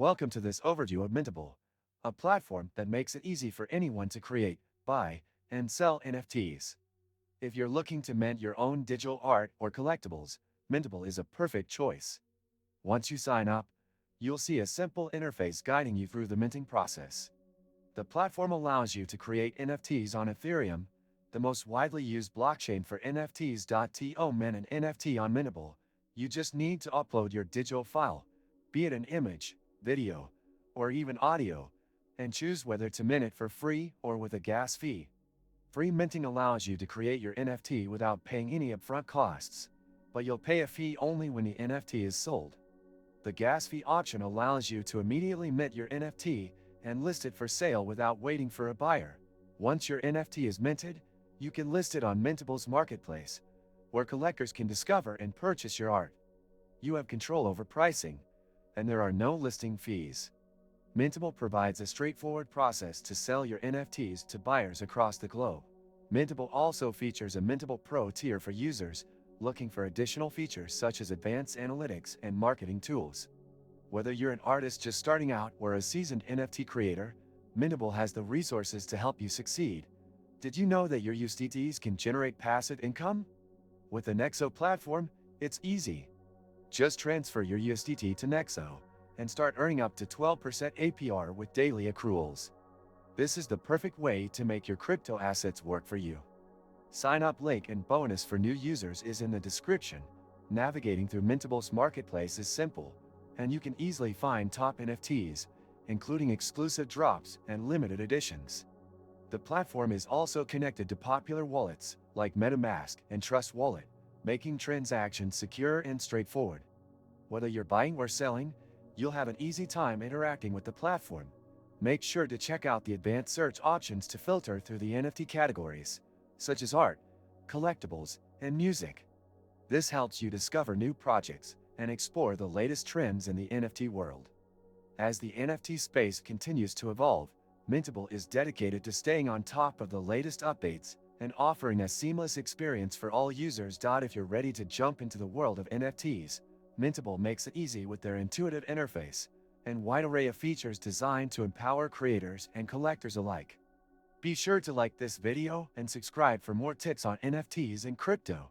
Welcome to this overview of Mintable, a platform that makes it easy for anyone to create, buy, and sell NFTs. If you're looking to mint your own digital art or collectibles, Mintable is a perfect choice. Once you sign up, you'll see a simple interface guiding you through the minting process. The platform allows you to create NFTs on Ethereum, the most widely used blockchain for NFTs. To mint an NFT on Mintable, you just need to upload your digital file, be it an image, video, or even audio, and choose whether to mint it for free or with a gas fee. Free minting allows you to create your NFT without paying any upfront costs, but you'll pay a fee only when the NFT is sold. The gas fee option allows you to immediately mint your NFT and list it for sale without waiting for a buyer. Once your NFT is minted, you can list it on Mintable's marketplace, where collectors can discover and purchase your art. You have control over pricing, and there are no listing fees. Mintable provides a straightforward process to sell your NFTs to buyers across the globe. Mintable also features a Mintable Pro tier for users looking for additional features such as advanced analytics and marketing tools. Whether you're an artist just starting out or a seasoned NFT creator, Mintable has the resources to help you succeed. Did you know that your USDTs can generate passive income? With the Nexo platform, it's easy. Just transfer your USDT to Nexo and start earning up to 12% APR with daily accruals. This is the perfect way to make your crypto assets work for you. Sign up link and bonus for new users is in the description. Navigating through Mintable's marketplace is simple, and you can easily find top NFTs, including exclusive drops and limited editions. The platform is also connected to popular wallets like MetaMask and Trust Wallet, making transactions secure and straightforward. Whether you're buying or selling, you'll have an easy time interacting with the platform. Make sure to check out the advanced search options to filter through the NFT categories, such as art, collectibles, and music. This helps you discover new projects and explore the latest trends in the NFT world. As the NFT space continues to evolve, Mintable is dedicated to staying on top of the latest updates and offering a seamless experience for all users. If you're ready to jump into the world of NFTs, Mintable makes it easy with their intuitive interface and wide array of features designed to empower creators and collectors alike. Be sure to like this video and subscribe for more tips on NFTs and crypto.